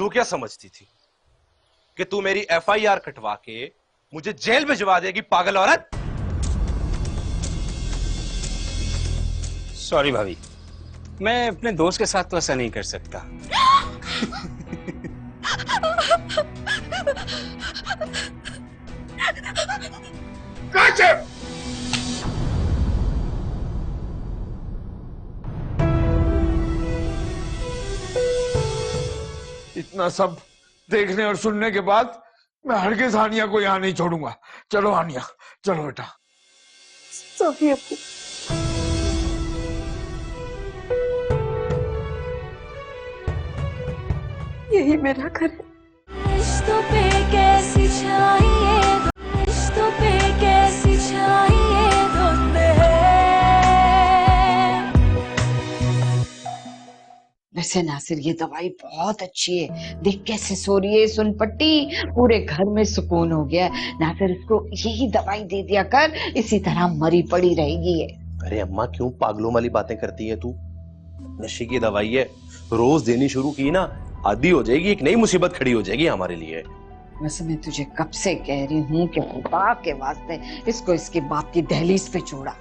तू क्या समझती थी कि तू मेरी FIR कटवा के मुझे जेल भिजवा देगी, पागल औरत? सॉरी भाभी, मैं अपने दोस्त के साथ तो ऐसा नहीं कर सकता। इतना सब देखने और सुनने के बाद मैं हरगिज़ हानिया को यहाँ नहीं छोड़ूंगा। चलो हानिया, चलो बेटा। सॉरी अप्पू। यही मेरा घर है। रिश्तों पे कैसी छाइए, रिश्तों पे कैसी छाइए धुंध है। वैसे नासिर ये दवाई बहुत अच्छी है, देख कैसे सो रही है सुनपट्टी, पूरे घर में सुकून हो गया। नासिर इसको यही दवाई दे दिया कर, इसी तरह मरी पड़ी रहेगी ये। अरे अम्मा क्यों पागलों वाली बातें करती है तू? नशे की दवाई है, रोज देनी शुरू की ना आदी हो जाएगी, एक नई मुसीबत खड़ी हो जाएगी हमारे लिए। वैसे मैं तुझे कब से कह रही हूँ कि खुदा के वास्ते इसको इसके बाप की दहलीज पे छोड़ा।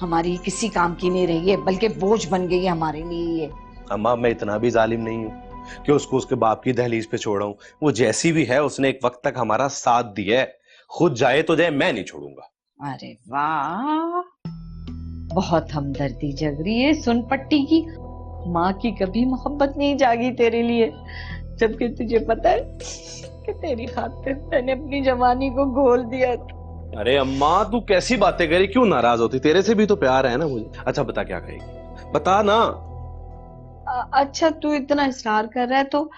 हमारी किसी काम की नहीं रही है, बल्कि बोझ बन गई है हमारे लिए ये। अम्मा मैं इतना भी जालिम नहीं हूँ कि उसको उसके बाप की दहलीज पे छोड़ा हूँ। वो जैसी भी है उसने एक वक्त तक हमारा साथ दिया है, खुद जाए तो जाए, मैं नहीं छोड़ूंगा। अरे वाह, बहुत हमदर्दी जग रही है सुनपट्टी की। माँ की कभी मोहब्बत नहीं जागी तेरे लिए, जबकि तुझे पता है कि तेरी खातिर मैंने अपनी जवानी को घोल दिया था। अरे अम्मा तू कैसी बातें करी, क्यों नाराज होती? तेरे से भी तो प्यार है ना मुझे। अच्छा बता क्या कहेगी, बता ना। अच्छा तू इतना इसरार कर रहा है तो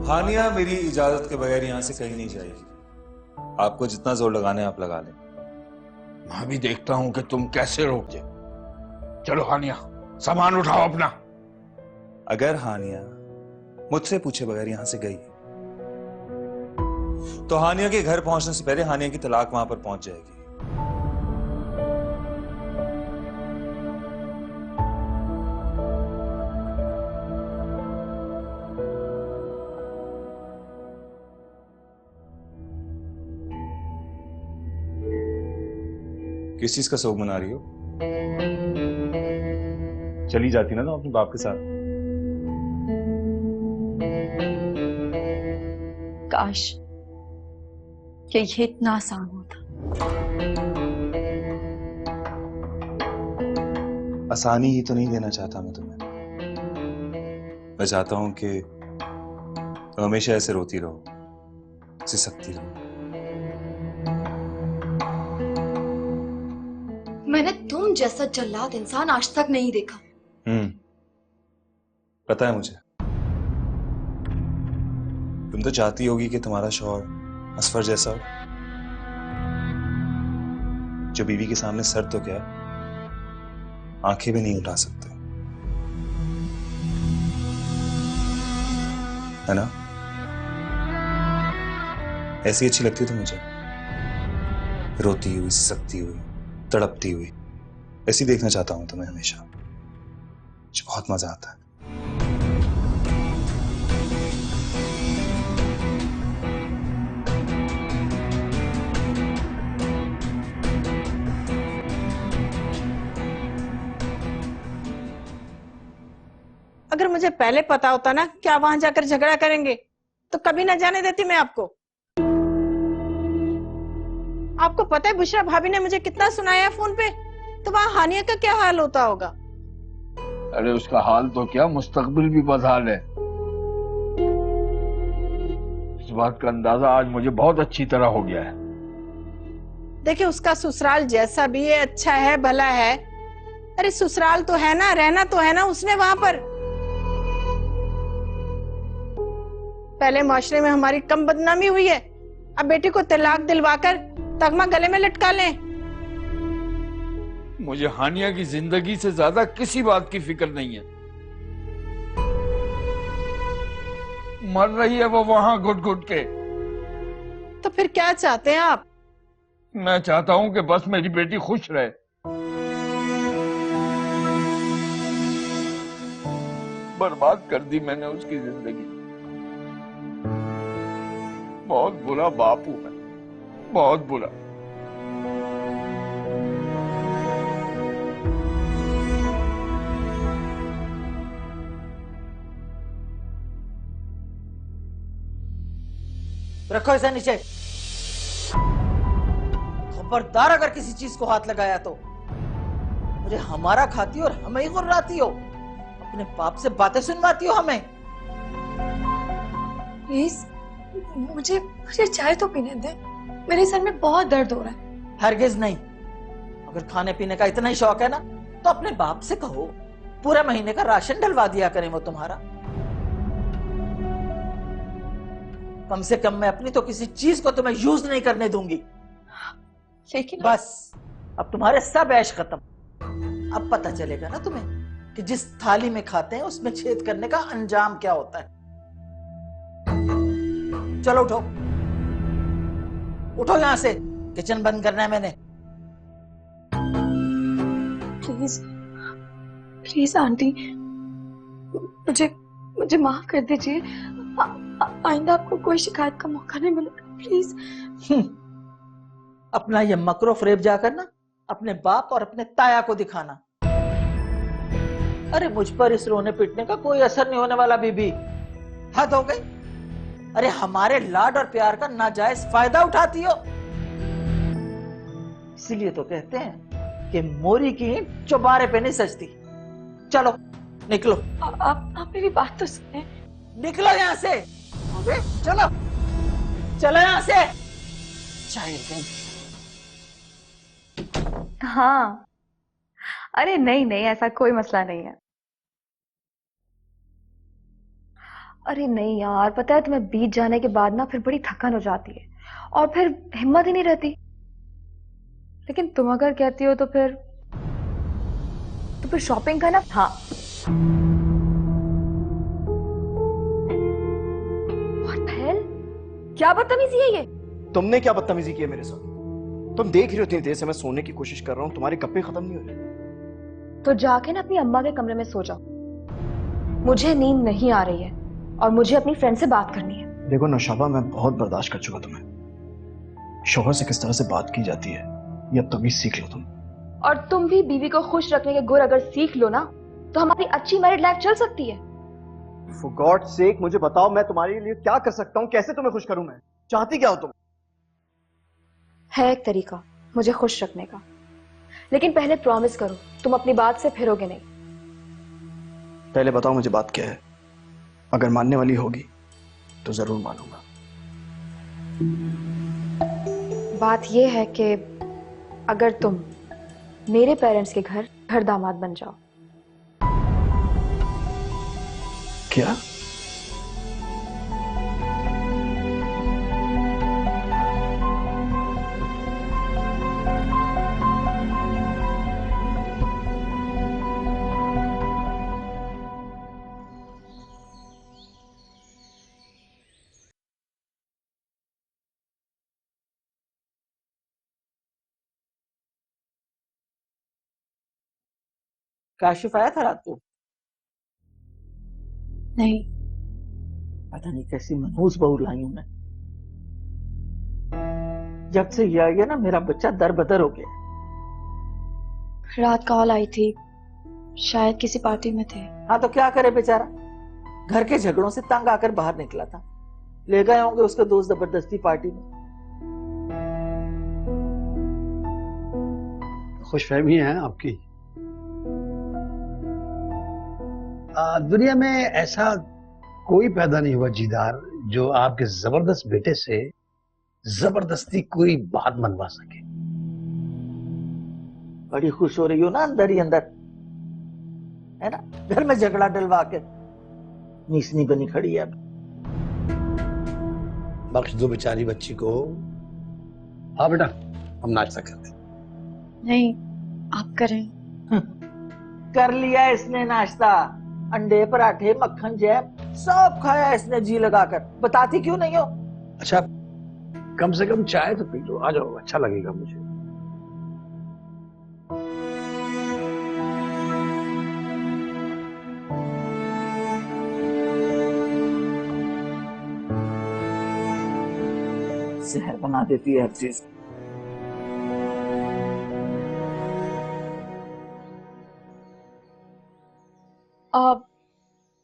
हानिया मेरी इजाजत के बगैर यहां से कहीं नहीं जाएगी। आपको जितना जोर लगाना है आप लगा लें। मैं भी देखता हूं कि तुम कैसे रोकते। चलो हानिया, सामान उठाओ अपना। अगर हानिया मुझसे पूछे बगैर यहां से गई तो हानिया के घर पहुंचने से पहले हानिया की तलाक वहां पर पहुंच जाएगी। किस चीज का शोक मना रही हो? चली जाती ना तो अपने बाप के साथ। काश कि ये इतना आसान होता। आसानी ही तो नहीं देना चाहता मैं तुम्हें। मैं चाहता हूं कि तुम हमेशा ऐसे रोती रहो, सिसकती रहो। मैंने तुम जैसा जल्लाद इंसान आज तक नहीं देखा। पता है मुझे। तुम तो चाहती होगी कि तुम्हारा शौहर असफर जैसा हो, जो बीवी के सामने सर तो क्या आंखें भी नहीं उठा सकते, है ना? ऐसी अच्छी लगती है तो मुझे, रोती हुई, सिसकती हुई, तड़पती हुई। ऐसी देखना चाहता हूं तुम्हें हमेशा, मुझे बहुत मजा आता है। अगर मुझे पहले पता होता ना क्या वहां जाकर झगड़ा करेंगे तो कभी ना जाने देती मैं आपको। आपको पता है बुशरा भाभी ने मुझे कितना सुनाया फोन पे, तो वहां हानिया का क्या हाल होता होगा। अरे उसका हाल तो क्या, मुस्तकबिल भी बदहाल है। इस बात का अंदाजा आज मुझे बहुत अच्छी तरह हो गया है। देखिए, उसका ससुराल जैसा भी है, अच्छा है, भला है। अरे ससुराल तो है ना, रहना तो है ना उसने वहां पर। पहले माशरे में हमारी कम बदनामी हुई है, अब बेटी को तलाक दिलवाकर तगमा गले में लटका लें। मुझे हानिया की जिंदगी से ज्यादा किसी बात की फिक्र नहीं है। मर रही है वो वहां घुट घुट के। तो फिर क्या चाहते हैं आप? मैं चाहता हूं कि बस मेरी बेटी खुश रहे। बर्बाद कर दी मैंने उसकी जिंदगी। बहुत बुरा बाप हूं मैं, बहुत बुरा। रखो इसे नीचे। खबरदार अगर किसी चीज को हाथ लगाया तो मुझे हमारा खाती हो और हमें ही गुर्राती हो, अपने बाप से बातें सुनवाती हो हमें। प्लीज मुझे मुझे चाय तो पीने दे, मेरे सर में बहुत दर्द हो रहा है। हरगिज नहीं। अगर खाने पीने का इतना ही शौक है ना तो अपने बाप से कहो पूरे महीने का राशन डलवा दिया करें वो तुम्हारा। कम से कम मैं अपनी तो किसी चीज को तुम्हें यूज नहीं करने दूंगी। लेकिन बस अब तुम्हारे सब ऐश खत्म। अब पता चलेगा ना तुम्हें कि जिस थाली में खाते हैं उसमें छेद करने का अंजाम क्या होता है। चलो उठो, उठो यहां से। किचन बंद करना है मैंने। प्लीज प्लीज आंटी, मुझे मुझे माफ कर दीजिए। आइंदा आपको कोई शिकायत का मौका नहीं मिलेगा, प्लीज। अपना ये मकरो फरेब जाकर ना अपने बाप और अपने ताया को दिखाना। अरे मुझ पर इस रोने पीटने का कोई असर नहीं होने वाला बीबी। हद हो गई। अरे हमारे लाड और प्यार का नाजायज फायदा उठाती हो। इसीलिए तो कहते हैं कि मोरी की ईंट चौबारे पे नहीं सजती। चलो निकलो। आप मेरी बात तो सुने। निकलो यहां से। अबे चलो, चलो यहां से। चाइल्ड। हाँ, अरे नहीं नहीं, ऐसा कोई मसला नहीं है। अरे नहीं यार, पता है तुम्हें बीत जाने के बाद ना फिर बड़ी थकान हो जाती है और फिर हिम्मत ही नहीं रहती। लेकिन तुम अगर कहती हो तो फिर शॉपिंग करना। हाँ, क्या बदतमीजी है ये? तुमने क्या बदतमीजी की है मेरे साथ? तुम देख रही हो इतनी देर से मैं सोने की कोशिश कर रहा हूँ, तुम्हारे गप्पे खत्म नहीं हो रहे। तो जाके ना अपनी अम्मा के कमरे में सो जाओ। मुझे नींद नहीं आ रही है और मुझे अपनी फ्रेंड से बात करनी है। देखो नौशाबा, मैं बहुत बर्दाश्त कर चुका तुम्हें। शोहर से किस तरह से बात की जाती है ये अब तमीज सीख लो तुम। और तुम भी बीवी को खुश रखने के गुर अगर सीख लो ना तो हमारी अच्छी मैरिड लाइफ चल सकती है। For God's sake, मुझे बताओ मैं तुम्हारे लिए क्या कर सकता हूँ, कैसे तुम्हें खुश करूं? मैं चाहती क्या हो तुम? है एक तरीका मुझे खुश रखने का, लेकिन पहले प्रॉमिस करो तुम अपनी बात से फिरोगे नहीं। पहले बताओ मुझे बात क्या है, अगर मानने वाली होगी तो जरूर मानूंगा। बात यह है कि अगर तुम मेरे पेरेंट्स के घर दामाद बन जाओ। क्या? काशिफ आया था रात को? नहीं। पता नहीं कैसी मनहूस बहू लाई हूं मैं। जब से ये आई है ना मेरा बच्चा दर बदर हो गया। रात कॉल आई थी, शायद किसी पार्टी में थे। हाँ तो क्या करे बेचारा, घर के झगड़ों से तंग आकर बाहर निकला था। ले गए होंगे उसके दोस्त जबरदस्ती पार्टी में। खुशफहमी है आपकी। दुनिया में ऐसा कोई पैदा नहीं हुआ जीदार जो आपके जबरदस्त बेटे से जबरदस्ती कोई बात मनवा सके। बड़ी खुश हो रही हो ना अंदर ही अंदर, है ना? घर में झगड़ा डलवा के नीसनी बनी खड़ी है। बख्श दो बेचारी बच्ची को। हाँ बेटा, हम नाश्ता करते हैं। नहीं, आप करें। कर लिया इसने नाश्ता, अंडे पराठे मक्खन जैम सब खाया इसने जी लगाकर। बताती क्यों नहीं हो? अच्छा, कम से कम चाय तो पी लो। आ जाओ, अच्छा लगेगा मुझे। जहर बना देती है हर चीज।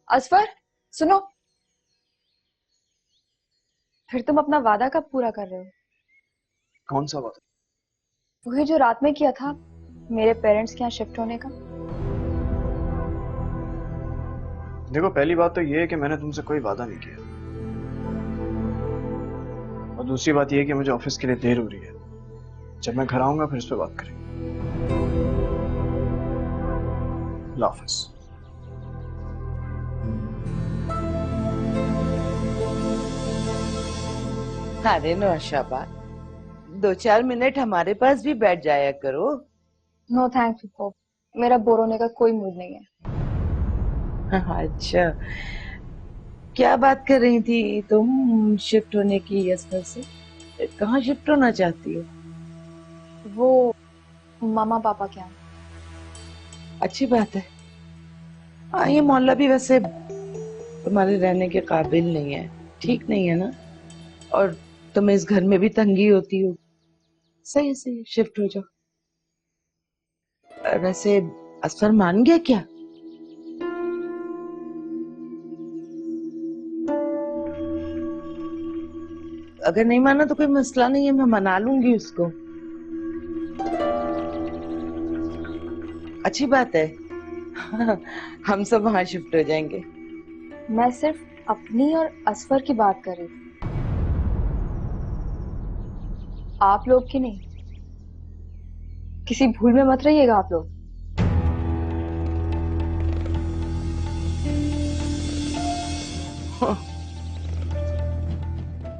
असफर, सुनो, फिर तुम अपना वादा कब पूरा कर रहे हो? कौन सा वादा? वही जो रात में किया था मेरे पेरेंट्स के यहाँ शिफ्ट होने का। देखो, पहली बात तो ये है कि मैंने तुमसे कोई वादा नहीं किया, और दूसरी बात ये है कि मुझे ऑफिस के लिए देर हो रही है। जब मैं घर आऊंगा फिर इस पे बात करेंगे। अल्लाह हाफिज। अरे नौशाबाद, 2-4 मिनट हमारे पास भी बैठ जाया करो। नो थैंक्स, मेरा बोर होने का कोई मूड नहीं है। अच्छा, क्या बात कर रही थी तुम शिफ्ट होने की असफर से? कहाँ शिफ्ट होना चाहती हो? वो मामा पापा के यहाँ। अच्छी बात है। हाँ, ये मोहल्ला भी वैसे तुम्हारे रहने के काबिल नहीं है, ठीक नहीं है ना? और तुम्हें इस घर में भी तंगी होती हो। सही है, सही है, शिफ्ट हो जाओ। वैसे असफर मान गया क्या? अगर नहीं माना तो कोई मसला नहीं है, मैं मना लूंगी उसको। अच्छी बात है। हम सब वहां शिफ्ट हो जाएंगे। मैं सिर्फ अपनी और असफर की बात कर रही थी, आप लोग की नहीं। किसी भूल में मत रहिएगा आप लोग।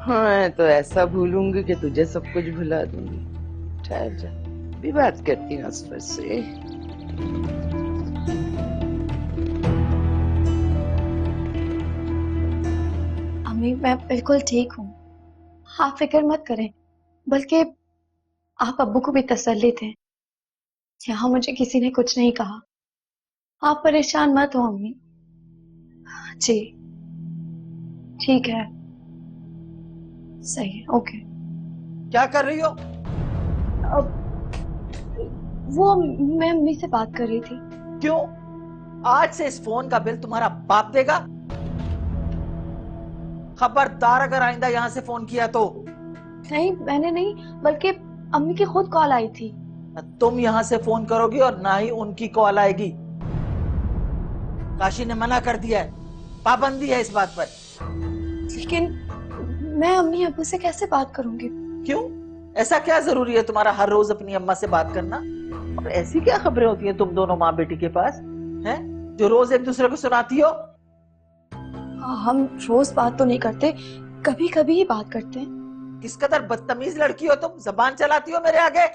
हाँ, तो ऐसा भूलूंगी कि तुझे सब कुछ भुला दूंगी। ठहर जा, भी बात करती हूँ असफर से। अम्मी, मैं बिल्कुल ठीक हूँ, आप फिक्र मत करें। बल्कि आप अब्बू को भी तसल्ली दें, यहाँ मुझे किसी ने कुछ नहीं कहा। आप परेशान मत हो अम्मी। जी ठीक है, सही है, ओके। क्या कर रही हो? अब वो मैं अम्मी से बात कर रही थी। क्यों? आज से इस फोन का बिल तुम्हारा बाप देगा। खबरदार अगर आइंदा यहाँ से फोन किया तो। नहीं, मैंने नहीं, बल्कि अम्मी की खुद कॉल आई थी। तुम यहाँ से फोन करोगी और ना ही उनकी कॉल आएगी। काशी ने मना कर दिया है, पाबंदी है इस बात पर। लेकिन मैं अम्मी अब्बू से कैसे बात करूंगी? क्यों? ऐसा क्या जरूरी है तुम्हारा हर रोज अपनी अम्मा से बात करना? और ऐसी क्या खबरें होती हैं तुम दोनों माँ बेटी के पास, हैं, जो रोज एक दूसरे को सुनाती हो? हम रोज बात तो नहीं करते, कभी कभी ही बात करते हैं। किस कदर बदतमीज लड़की हो तुम, जबान चलाती हो मेरे आगे।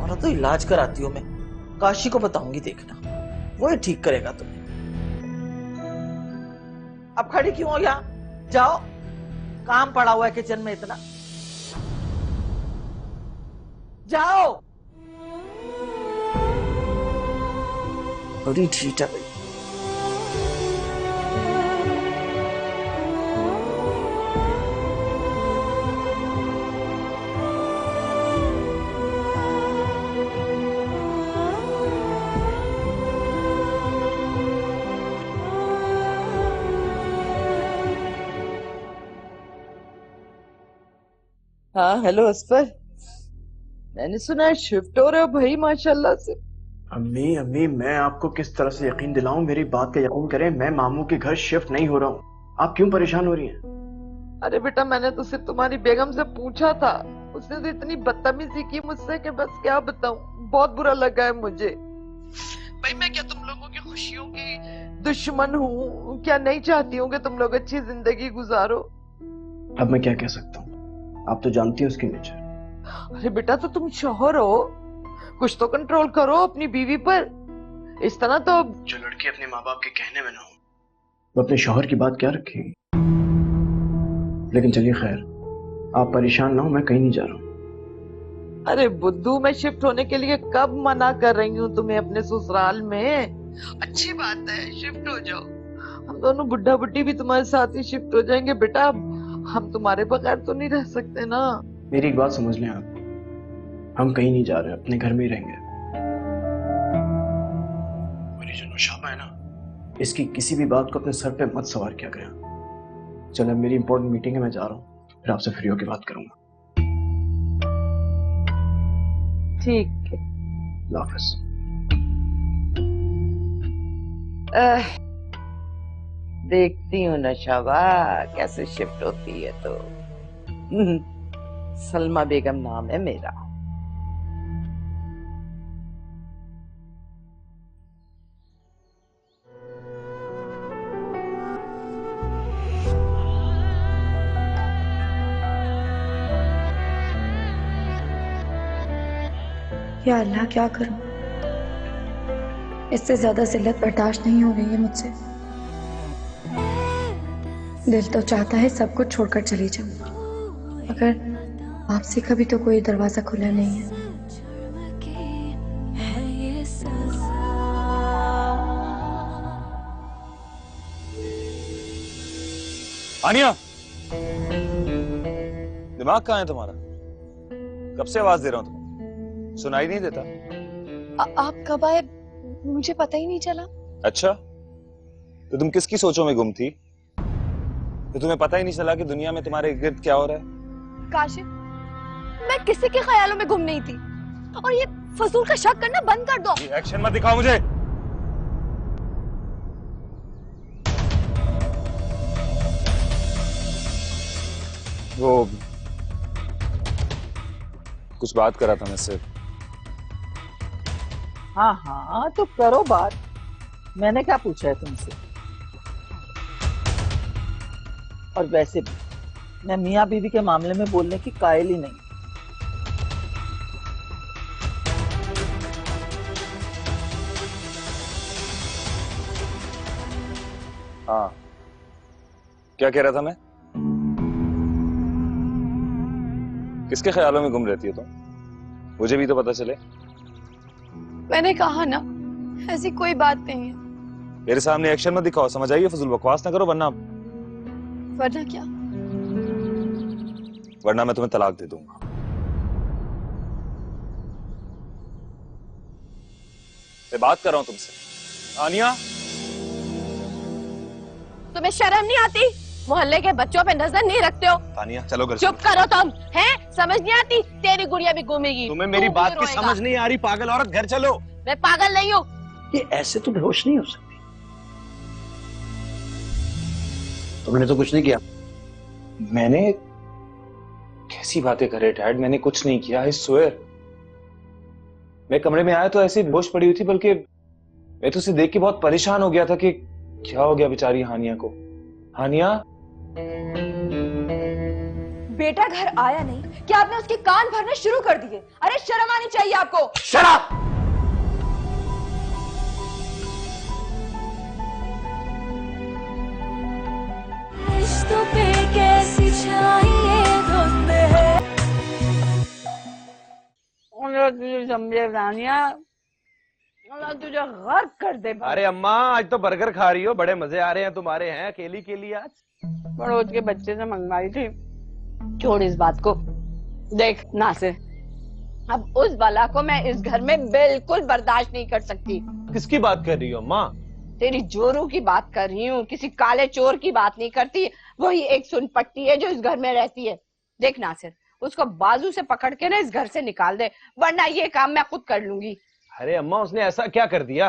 और तो इलाज कराती हो। मैं काशी को बताऊंगी, देखना, वो ही ठीक करेगा तुम्हें। अब खड़ी क्यों हो यहाँ? जाओ, काम पड़ा हुआ है किचन में इतना। जाओ। बड़ी ठीक है भाई। हाँ, हेलो असफर, मैंने सुना है शिफ्ट हो रहे हो भाई, माशाल्लाह से। अम्मी, मैं आपको किस तरह से यकीन दिलाऊं? मेरी बात का यकीन करें, मैं मामू के घर शिफ्ट नहीं हो रहा हूँ। आप क्यों परेशान हो रही हैं? अरे बेटा, मैंने तो सिर्फ तुम्हारी बेगम से पूछा था, उसने तो इतनी बदतमीजी की मुझसे कि बस क्या बताऊं, बहुत बुरा लगा है मुझे। भाई मैं क्या तुम लोगों की खुशियों की दुश्मन हूँ? क्या नहीं चाहती हूँ कि तुम लोग अच्छी जिंदगी गुजारो? अब मैं क्या कह सकता हूँ, आप तो जानती हैं उसकी नेचर। अरे बेटा, तो तुम शौहर हो, कुछ तो कंट्रोल करो अपनी बीवी पर। इस तरह तो जो लड़की अपने माँ बाप के कहने में ना हो, वो अपने शौहर की बात क्या रखेगी? लेकिन चलिए खैर, आप परेशान ना हो, मैं कहीं नहीं जा रहा हूँ। अरे बुद्धू, मैं शिफ्ट होने के लिए कब मना कर रही हूँ तुम्हें अपने ससुराल में? अच्छी बात है, शिफ्ट हो जाओ। हम दोनों बुढ़ा बुढ़ी भी तुम्हारे साथ ही शिफ्ट हो जाएंगे बेटा। हम तुम्हारे बगैर तो नहीं रह सकते ना। मेरी एक बात समझ लें आप, हम कहीं नहीं जा रहे, अपने घर में ही रहेंगे। और ये जो नौशाबा है ना, इसकी किसी भी बात को अपने सर पे मत सवार किया गया। चलो, अब मेरी इंपॉर्टेंट मीटिंग है, मैं जा रहा हूँ, फिर आपसे फ्री होकर बात करूंगा। ठीक है, अल्लाह हाफ़िज़। देखती हूँ नौशाबा कैसे शिफ्ट होती है। तो सलमा बेगम नाम है मेरा। या अल्लाह, क्या करूं? इससे ज्यादा जिल्लत बर्दाश्त नहीं हो रही है मुझसे। दिल तो चाहता है सब कुछ छोड़कर चली जाऊं, मगर आपसे कभी तो कोई दरवाजा खुला नहीं है। आनिया, दिमाग कहाँ है तुम्हारा? कब से आवाज दे रहा हूं तुम्हें, सुनाई नहीं देता? आप कब आए मुझे पता ही नहीं चला। अच्छा, तो तुम किसकी सोचों में गुम थी? तो तुम्हें पता ही नहीं चला कि दुनिया में तुम्हारे इर्द क्या हो रहा है? काशिफ, मैं किसी के ख्यालों में गुम नहीं थी, और ये फजूल का शक करना बंद कर दो। एक्शन मत दिखाओ मुझे। वो कुछ बात करा था मुझसे। हाँ हाँ, तो करो बात। मैंने क्या पूछा है तुमसे? और वैसे भी मैं मियाँ बीवी के मामले में बोलने की कायल ही नहीं। हाँ, क्या कह रहा था मैं? किसके ख्यालों में गुम रहती है तुम? मुझे भी तो पता चले। मैंने कहा ना, ऐसी कोई बात नहीं है। मेरे सामने एक्शन मत दिखाओ, समझ आइए? फजूल बकवास ना करो, वरना क्या? वरना मैं तुम्हें तलाक दे दूंगा। मैं बात कर रहा हूं तुमसे। आनिया, तुम्हें शर्म नहीं आती? मोहल्ले के बच्चों पे नजर नहीं रखते हो? तानिया, चलो घर। चुप करो तुम, हैं? समझ नहीं आती? तेरी गुड़िया भी घूमेगी। तुम्हें मेरी बात की समझ नहीं आ रही? पागल औरत, घर चलो। मैं पागल नहीं हूँ। ये ऐसे तो बेहोश नहीं हो सकती। तुमने तो कुछ नहीं किया। मैंने कैसी बातें करे डैड? मैंने कुछ नहीं किया, आई स्वेयर। मैं कमरे में आया तो ऐसे ही बेहोश पड़ी हुई थी, बल्कि मैं तो उसे देख के बहुत परेशान हो गया था कि क्या हो गया बेचारी हानिया को। हानिया, बेटा घर आया नहीं, क्या आपने उसके कान भरने शुरू कर दिए? अरे शर्म आनी चाहिए आपको। शराब! रिश्तों पे कैसी छाई धुंध है। तुझे समझे रानिया, तुझे गर्क कर दे। अरे अम्मा, आज तो बर्गर खा रही हो, बड़े मजे आ रहे हैं तुम्हारे। हैं अकेली के लिए आज? पड़ोस के बच्चे से मंगवाई थी। छोड़ इस बात को। देख नासिर, अब उस बला को मैं इस घर में बिल्कुल बर्दाश्त नहीं कर सकती। किसकी बात कर रही हो अम्मा? तेरी जोरू की बात कर रही हूँ, किसी काले चोर की बात नहीं करती। वही एक सुनपट्टी है जो इस घर में रहती है। देख नासिर, उसको बाजू से पकड़ के ना इस घर से निकाल दे, वरना ये काम मैं खुद कर लूंगी। अरे अम्मा, उसने ऐसा क्या कर दिया?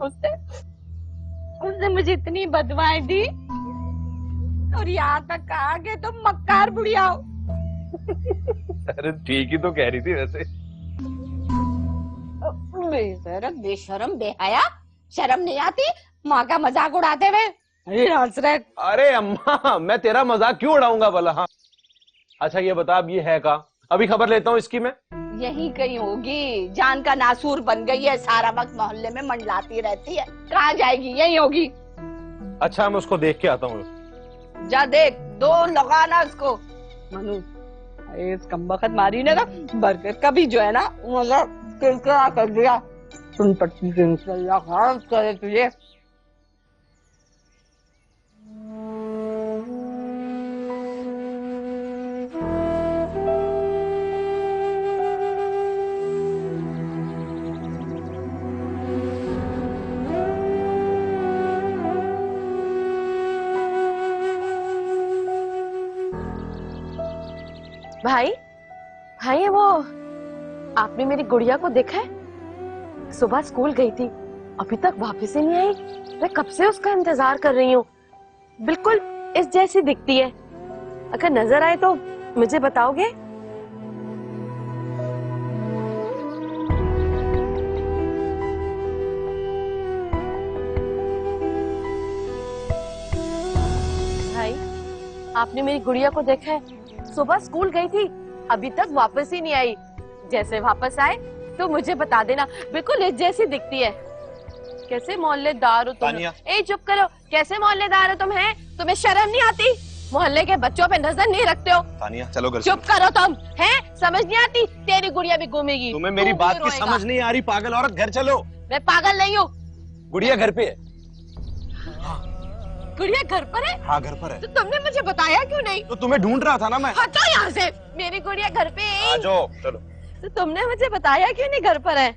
उसने मुझे इतनी बदवाएं दी और यहाँ तक कहा कि तुम मक्कार बुढ़िया हो। अरे ठीक ही तो कह रही थी वैसे। बेशरम बेशरम बेहया, शर्म नहीं आती माँ का मजाक उड़ाते हुए? अरे हंस रहे। अरे अम्मा मैं तेरा मजाक क्यों उड़ाऊंगा भला? हाँ अच्छा ये बता अब ये है कहाँ? अभी खबर लेता हूँ इसकी मैं। यही कहीं होगी, जान का नासूर बन गई है, सारा वक्त मोहल्ले में मंडलाती रहती है। कहाँ जाएगी? यही होगी। अच्छा मैं उसको देख के आता हूँ। जा देख, दो लगाना उसको। मनु इस कमबख्त मारी ने ना बरकत का भी जो है ना मतलब किरकिरा कर दिया। सुन पट्टी करे तुझे। भाई भाई वो आपने मेरी गुड़िया को देखा है? सुबह स्कूल गई थी, अभी तक वापस ही नहीं आई। मैं कब से उसका इंतजार कर रही हूँ। बिल्कुल इस जैसी दिखती है। अगर नजर आए तो मुझे बताओगे? भाई आपने मेरी गुड़िया को देखा है? सुबह स्कूल गई थी, अभी तक वापस ही नहीं आई। जैसे वापस आए तो मुझे बता देना। बिल्कुल इस जैसी दिखती है। कैसे मोहल्लेदार हो तुम? ए चुप करो। कैसे मोहल्लेदार हो तुम? हैं तुम्हें शर्म नहीं आती? मोहल्ले के बच्चों पे नजर नहीं रखते हो? तानिया चलो घर। चुप करो तुम। हैं समझ नहीं आती? तेरी गुड़िया भी घूमेगी। तुम्हें मेरी बात की समझ नहीं आ रही पागल औरत, घर चलो। मैं पागल नहीं हूँ। गुड़िया घर पे है। गुड़िया घर पर है? हाँ घर पर है। तो तुमने मुझे बताया क्यों नहीं? तो तुम्हें ढूंढ रहा था ना मैं। हटो यहाँ से। मेरी गुड़िया घर पे है। आ जाओ चलो। तो तुमने मुझे बताया क्यों नहीं घर पर है?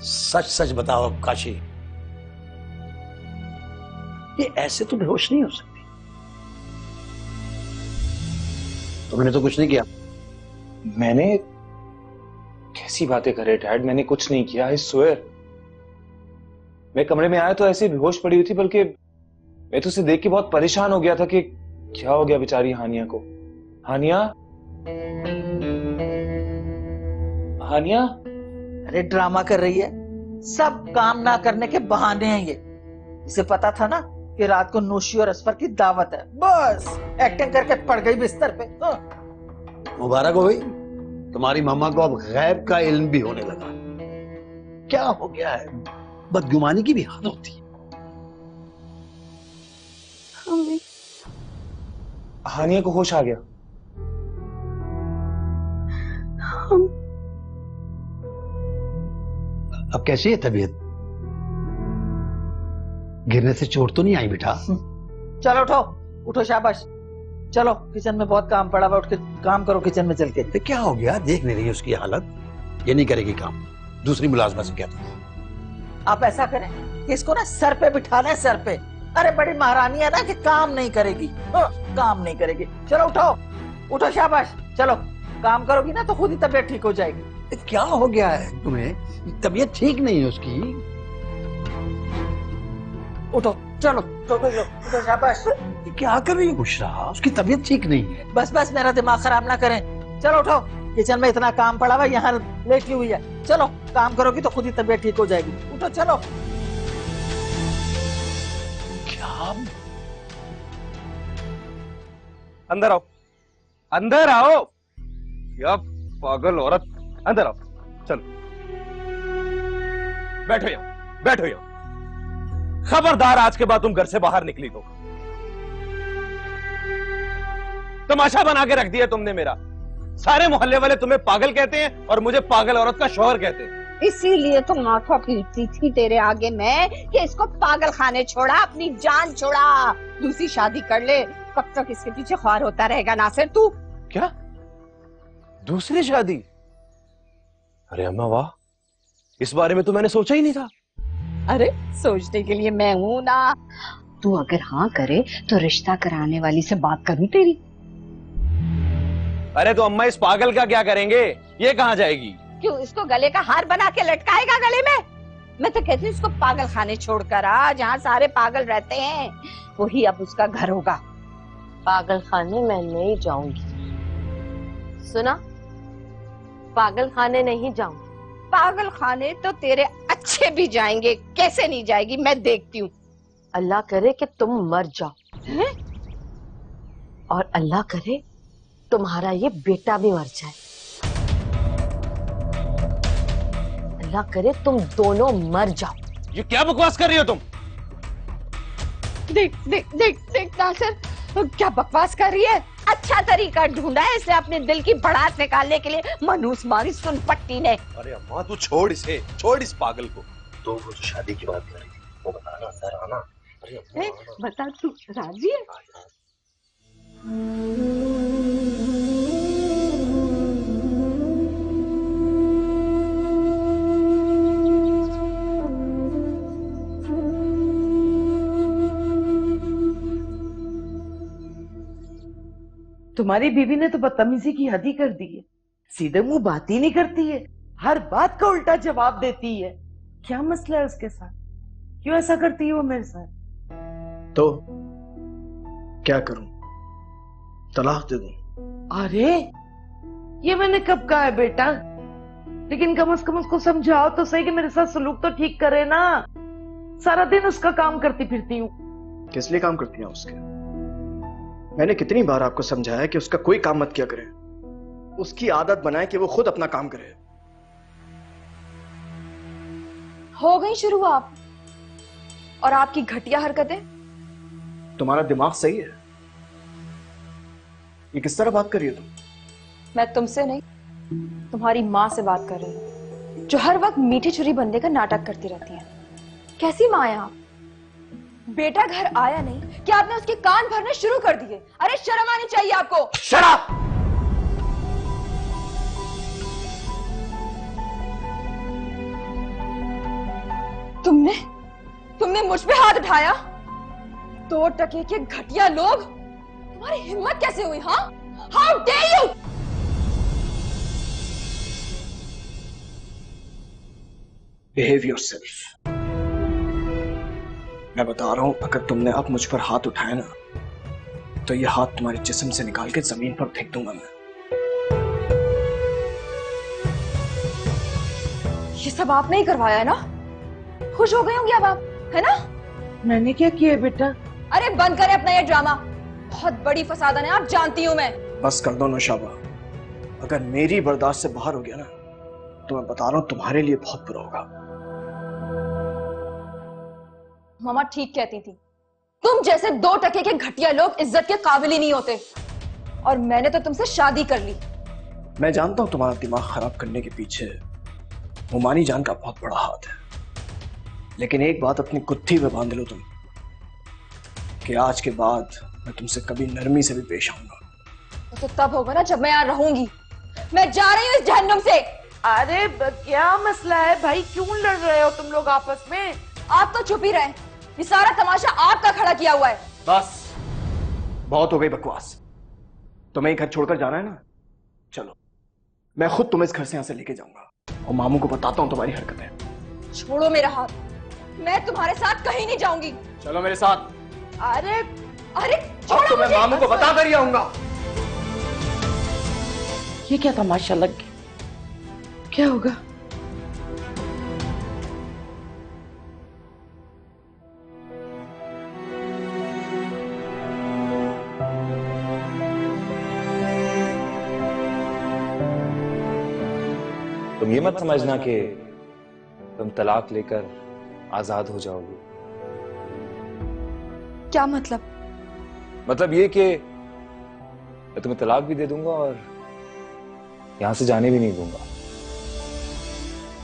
सच सच बताओ काशी, ये ऐसे तो बेहोश नहीं हो सकती। तुमने तो कुछ नहीं किया। मैंने कैसी बातें करे डैड? मैंने कुछ नहीं किया। I swear. मैं कमरे में आया तो ऐसे बेहोश पड़ी हुई थी, बल्कि मैं तो उसे देख के बहुत परेशान हो गया था कि क्या हो गया बेचारी हानिया को। हानिया, हानिया। अरे ड्रामा कर रही है। सब काम ना करने के बहाने हैं ये। इसे पता था ना कि रात को नोशी और असफर की दावत है, बस एक्टिंग करके पड़ गई बिस्तर पे। मुबारक हो भाई, तुम्हारी मम्मा को अब गैब का इल्म भी होने लगा। क्या हो गया है? बदगुमानी की भी हद होती है। हानिया को होश आ गया। अब कैसी है तबीयत? गिरने से चोट तो नहीं आई बेटा? चलो उठो, उठो शाबाश। चलो किचन में बहुत काम पड़ा हुआ, उठ के काम करो किचन में चल के। तो क्या हो गया? देख नहीं रही उसकी हालत? ये नहीं करेगी काम। दूसरी मुलाजमा से कहता हूं। आप ऐसा करें कि इसको ना सर पे बिठाना है, सर पे। अरे बड़ी महारानी है ना कि काम नहीं करेगी। काम नहीं करेगी। चलो उठो, उठो शाबाश। चलो काम करोगी ना तो खुद ही तबीयत ठीक हो जाएगी। क्या हो गया है तुम्हें? तबीयत ठीक नहीं है उसकी। उठो, चलो उठो शाबाश। क्या कर रही है बुशरा? उसकी तबीयत ठीक नहीं है। बस बस मेरा दिमाग खराब ना करें। चलो उठो, किचन में इतना काम पड़ा हुआ, यहाँ लेटी हुई है। चलो काम करोगी तो खुद ही तबीयत ठीक हो जाएगी। उठो चलो। क्या? अंदर आओ, अंदर आओ। या पागल औरत, अंदर आओ। चलो बैठो यहाँ, बैठो यहाँ। खबरदार आज के बाद तुम घर से बाहर निकली तो तमाशा बना के रख दिया तुमने मेरा। सारे मोहल्ले वाले तुम्हें पागल कहते हैं और मुझे पागल औरत का शौहर कहते हैं। इसीलिए तो माथा पीटती थी तेरे आगे मैं कि इसको पागल खाने छोड़ा, अपनी जान छोड़ा, दूसरी शादी कर ले। कब तक इसके पीछे ख्वार होता रहेगा नासिर तू? क्या दूसरी शादी? अरे अम्मा वाह, इस बारे में तो मैंने सोचा ही नहीं था। अरे सोचने के लिए मैं हूं ना। तू अगर हाँ करे तो रिश्ता कराने वाली से बात करूं तेरी। अरे तो अम्मा इस पागल का क्या करेंगे? ये कहाँ जाएगी? क्यों इसको गले का हार बना के लटकाएगा गले में? मैं तो कहती हूँ इसको पागल खाने छोड़कर आ, जहाँ सारे पागल रहते हैं, वही अब उसका घर होगा। पागल खाने मैं नहीं जाऊंगी, सुना? पागल खाने नहीं जाऊंगी। पागल खाने तो तेरे अच्छे भी जाएंगे, कैसे नहीं जाएगी, मैं देखती हूँ। अल्लाह करे कि तुम मर जाओ और अल्लाह करे तुम्हारा ये बेटा भी मर जाए। अल्लाह करे तुम दोनों मर जाओ। ये क्या बकवास कर रही हो तुम? देख देख देख देख नासिर, क्या बकवास कर रही है। अच्छा तरीका ढूंढा है इसने अपने दिल की भड़ास निकालने के लिए, मनूस मारी सुन पट्टी ने। अरे अम्मा तू छोड़ इसे, छोड़ इस पागल को। तो वो जो शादी की बात कर रही थी वो बताना सर आना। बता तू राजी है? तुम्हारी बीवी ने तो बदतमीजी की हद ही कर दी है, सीधे मुंह बात ही नहीं करती है, हर बात का उल्टा जवाब देती है। क्या मसला है उसके साथ? क्यों ऐसा करती है वो मेरे साथ? तो क्या करूं? तलाक दे दूं? अरे ये मैंने कब कहा है बेटा? लेकिन कम से कम उसको समझाओ तो सही कि मेरे साथ सलूक तो ठीक करे ना। सारा दिन उसका काम करती फिरती हूँ। किस लिए काम करती हैं उसके? मैंने कितनी बार आपको समझाया कि उसका कोई काम मत किया करे, उसकी आदत बनाए कि वो खुद अपना काम करे। हो गई शुरू आप और आपकी घटिया हरकतें। तुम्हारा दिमाग सही है? ये किस तरह बात कर रही हो तुम? मैं तुमसे नहीं, तुम्हारी माँ से बात कर रही हूँ, जो हर वक्त मीठी छुरी बनने का नाटक करती रहती है। कैसी माँ है आप? बेटा घर आया नहीं कि आपने उसके कान भरने शुरू कर दिए। अरे शर्म आनी चाहिए आपको। शराब! तुमने मुझ पे हाथ उठाया? 2 टके के घटिया लोग, तुम्हारी हिम्मत कैसे हुई? हाँ, how dare you! Behave yourself. मैं बता रहा हूं, अगर तुमने अब मुझ पर हाथ उठाया ना, तो ये हाथ तुम्हारे जिस्म से निकाल के जमीन पर फेंक दूंगा मैं। ये सब आपने ही करवाया है ना? खुश हो गई होंगी अब आप, है ना? मैंने क्या किया बेटा? अरे बंद करें अपना ये ड्रामा, बहुत बड़ी फसादन है, आप जानती हूँ मैं। बस कर दो नौशाबा, अगर मेरी बर्दाश्त से बाहर हो गया ना, तो मैं बता रहा हूं तुम्हारे लिए बहुत बुरा होगा। मामा ठीक कहती थी, तुम जैसे 2 टके के घटिया लोग इज्जत के काबिल ही नहीं होते, और मैंने तो तुमसे शादी कर ली। मैं जानता हूं तुम्हारा दिमाग खराब करने के पीछे हुमानी जान का बहुत बड़ा हाथ है, लेकिन एक बात अपनी कुत्थी में बांध लो तुम, कि आज के बाद मैं तुमसे कभी नरमी से भी पेश आऊंगा। तो तब होगा ना जब मैं यहाँ रहूंगी। मैं जा रही हूँ इस जहन्नुम से। अरे क्या मसला है भाई, क्यों लड़ रहे हो तुम लोग आपस में? आप तो चुप ही रहे, ये सारा तमाशा आपका खड़ा किया हुआ है। बस बहुत हो गई बकवास। तुम्हें घर छोड़कर जाना है ना, चलो मैं खुद तुम्हें इस घर से यहां से लेके जाऊंगा और मामू को बताता हूं तुम्हारी हरकतें। छोड़ो मेरा हाथ, मैं तुम्हारे साथ कहीं नहीं जाऊंगी। चलो मेरे साथ। अरे अब तो मैं मामू को बता कर ही आऊंगा। ये क्या तमाशा लग गया? क्या होगा? तुम ये मत समझना कि तुम तलाक लेकर आजाद हो जाओगे। क्या मतलब? मतलब ये कि मैं तुम्हें तलाक भी दे दूंगा और यहां से जाने भी नहीं दूंगा।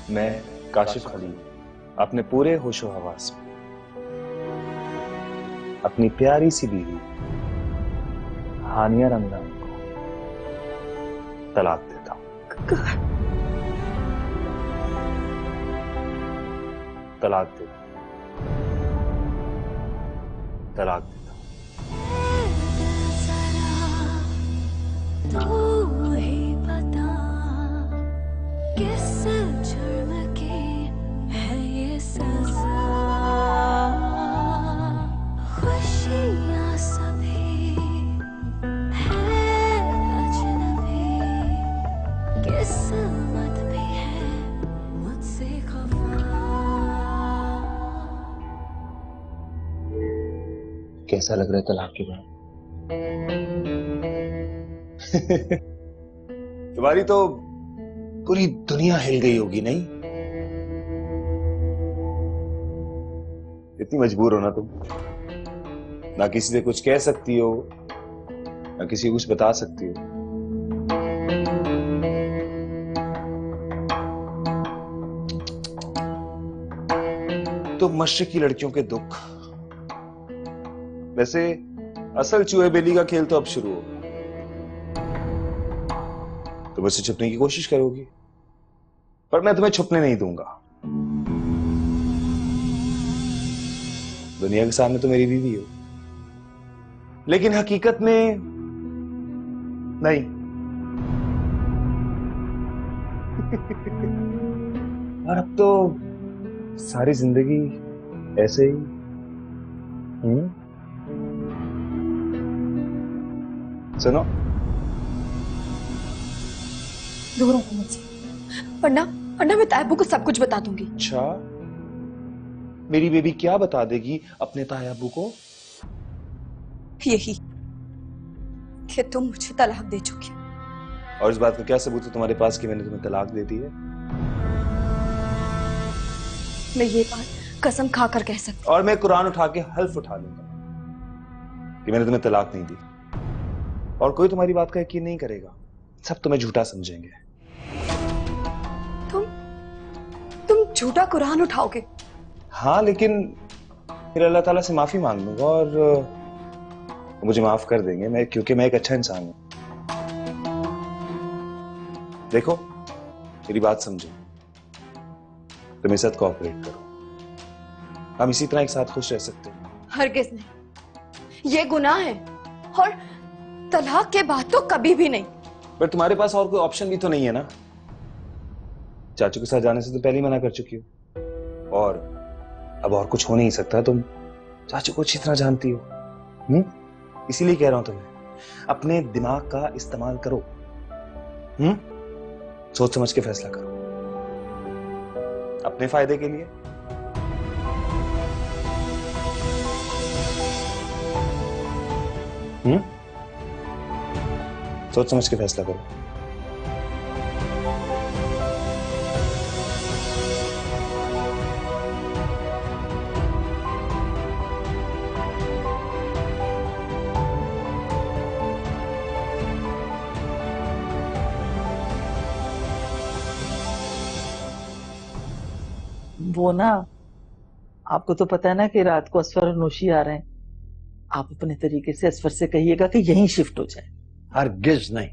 मैं काशिफ खलील अपने पूरे होशो हवास में अपनी प्यारी सी बीवी हानिया रमजान को तलाक देता हूं। तलाक दे। तलाक देता हूं। तू ही बता किस जुर्म की है ये सजा। खुशियां सभी है अजनबी, किस्मत भी है मुझसे खफा। कैसा लग रहा है तलाक के बाद? तुम्हारी तो पूरी दुनिया हिल गई होगी नहीं? इतनी मजबूर हो ना तुम, ना किसी से कुछ कह सकती हो, ना किसी को कुछ बता सकती हो। तो मशरकी लड़कियों के दुख। वैसे असल चूहे बेली का खेल तो अब शुरू होगा। तुम मुझसे छुपने की कोशिश करोगी, पर मैं तुम्हें छुपने नहीं दूंगा। दुनिया के सामने तो मेरी बीवी हो, लेकिन हकीकत में नहीं। और अब तो सारी जिंदगी ऐसे ही। सुनो, दूर रहो मुझसे, वरना मैं तायबू को सब कुछ बता दूंगी। अच्छा, मेरी बेबी क्या बता देगी अपने तायाबू को? यही कि तुम मुझे तलाक दे चुकी हो। और इस बात का क्या सबूत है तुम्हारे पास कि मैंने तुम्हें तलाक दे दी है? मैं ये बात कसम खाकर कह सकती और मैं कुरान उठा के हल्फ उठा लूंगा कि मैंने तुम्हें तलाक नहीं दी। और कोई तुम्हारी बात का यकीन नहीं करेगा, सब तुम्हें झूठा समझेंगे। तुम झूठा कुरान उठाओगे? हाँ, लेकिन फिर अल्लाह ताला से माफी मांग लूंगा और मुझे माफ कर देंगे, क्योंकि मैं एक अच्छा इंसान हूं। देखो, मेरी बात समझो, तुम मेरे साथ कोऑपरेट करो, हम इसी तरह एक साथ खुश रह सकते हैं। हरगिज नहीं, ये गुनाह है, और तलाक के बाद तो कभी भी नहीं। पर तुम्हारे पास और कोई ऑप्शन भी तो नहीं है ना? चाचू के साथ जाने से तो पहले ही मना कर चुकी हो, और अब और कुछ हो नहीं सकता। तुम चाचू को अच्छी तरह जानती हो। इसीलिए कह रहा हूं तुम्हें, अपने दिमाग का इस्तेमाल करो। सोच समझ के फैसला करो, अपने फायदे के लिए। सोच समझ के फैसला करो। वो ना, आपको तो पता है ना कि रात को असफर और नौशी आ रहे हैं। आप अपने तरीके से असफर से कहिएगा कि यहीं शिफ्ट हो जाए। हरगिज नहीं,